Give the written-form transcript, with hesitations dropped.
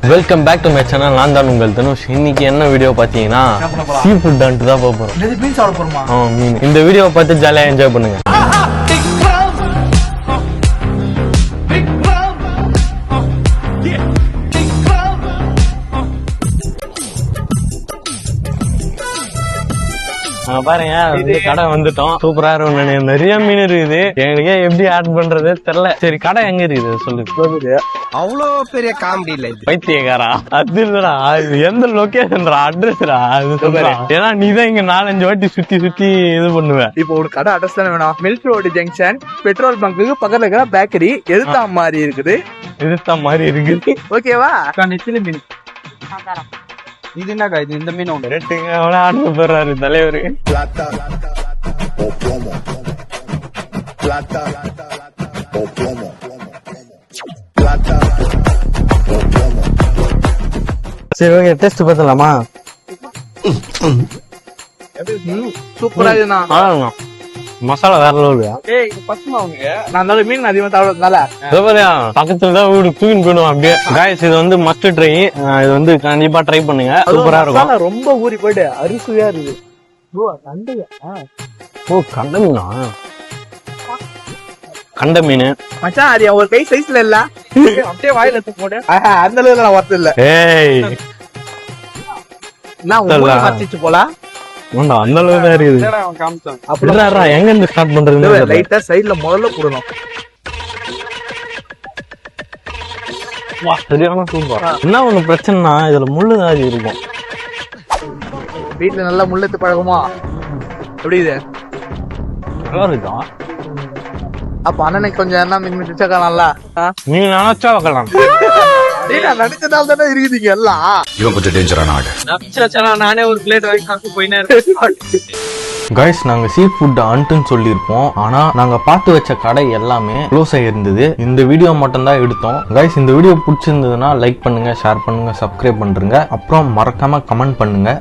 Welcome back to my channel. நான் தான் உங்கள் தனுஷ். இன்னைக்கு என்ன வீடியோ பாத்தீங்கன்னா சீ ஃபுட் தான் போறோம். மீன் சாப்பிட போறோமா? மீன். இந்த வீடியோ பார்த்து ஜாலியா என்ஜாய் பண்ணுங்க. பாருங்க கடை வந்துட்டோம். சூப்பரா இருக்கும். நிறைய மீன் இருக்குது. எங்களுக்கே எப்படி ஆட் பண்றதே தெரியல. சரி, கடை எங்க இருக்குது சொல்லு. அவ்வளவு பெரிய காமெடி இல்ல இது. பைத்தியக்காரா, அது இல்லடா, எந்த லொகேஷன்டா, அட்ரஸ்டா அது சொல்றா. ஏன்னா நீதான் இங்க 4-5 வாட்டி சுத்தி சுத்தி இது பண்ணுவேன். இப்போ ஒரு கடை அட்ரஸ் தானே வேணும். மில்க் ரோடு ஜங்ஷன் பெட்ரோல் பங்குக்கு பக்கத்துல இருக்கிற பேக்கரி எதிர்த்தா மாதிரி இருக்குது. எதிர்த்தா மாதிரி இருக்குது. ஓகேவா? நெத்திலி மீன் இது என்னக்கா? இது இந்த மீன் ஒன்று ரேட்டுங்க எவ்வளவு ஆர்டர் போடுறாரு தலைவரு. சரி, ஓகே, டெஸ்ட் பார்த்தலாமா? சூப்பரா இருக்குண்ணா. மசாலா வேற லெவலுயா. நான் மீன் அதிகமா சாப்பிடறதுனால பக்கத்துல தான் வீடு தூக்கின்னு போயிடுவோம் அப்படியே. காய்ஸ், இது வந்து மஸ்ட் ட்ரை. இது வந்து கண்டிப்பா ட்ரை பண்ணுங்க. சூப்பரா இருக்கும். ரொம்ப ஊறி போயிட்டு அரிசுவையா இருக்குது. ஓ, கண்ட மீனா? கண்ட மீன் மச்சான், அது ஒரு கை சைஸ்ல இல்ல, அப்படியே வாயில எடுத்து போடு. அந்த அளவுக்கு நான் வரது இல்ல. ஏய், நான் வச்சிச்சு போலாம். அந்த அளவு தான் இருக்குது. எங்க இருந்து ஸ்டார்ட் பண்றது? லைட்டா சைடுல முதல்ல போடணும். சரியான சூப்பர். என்ன ஒண்ணு பிரச்சனைனா இதுல முள்ளு தான் இருக்கும். வீட்டுல நல்லா முள்ளத்து பழகுமா? எப்படி இது நல்லா இருக்கா? அப்ப அண்ணனுக்கு கொஞ்சம் என்ன மீன் வச்சாக்கலாம்ல. நீங்க நினைச்சா வைக்கலாம். நடிச்சதால தானே இருக்குதுங்க எல்லாம். இவன் கொஞ்சம் டேஞ்சரான ஆடு. நானே ஒரு பிளேட் வாங்கி போயினேன். கைஸ், நாங்க சீ ஃபுட் அன்ட்டுன்னு சொல்லியிருப்போம். ஆனா நாங்க பார்த்து வச்ச கடை எல்லாமே க்ளோஸ் ஆகிருந்தது. இந்த வீடியோ மட்டும் தான் எடுத்தோம். கைஸ், இந்த வீடியோ பிடிச்சிருந்ததுன்னா லைக் பண்ணுங்க, ஷேர் பண்ணுங்க, சப்ஸ்கிரைப் பண்ணுங்க. அப்புறம் மறக்காம கமெண்ட் பண்ணுங்க.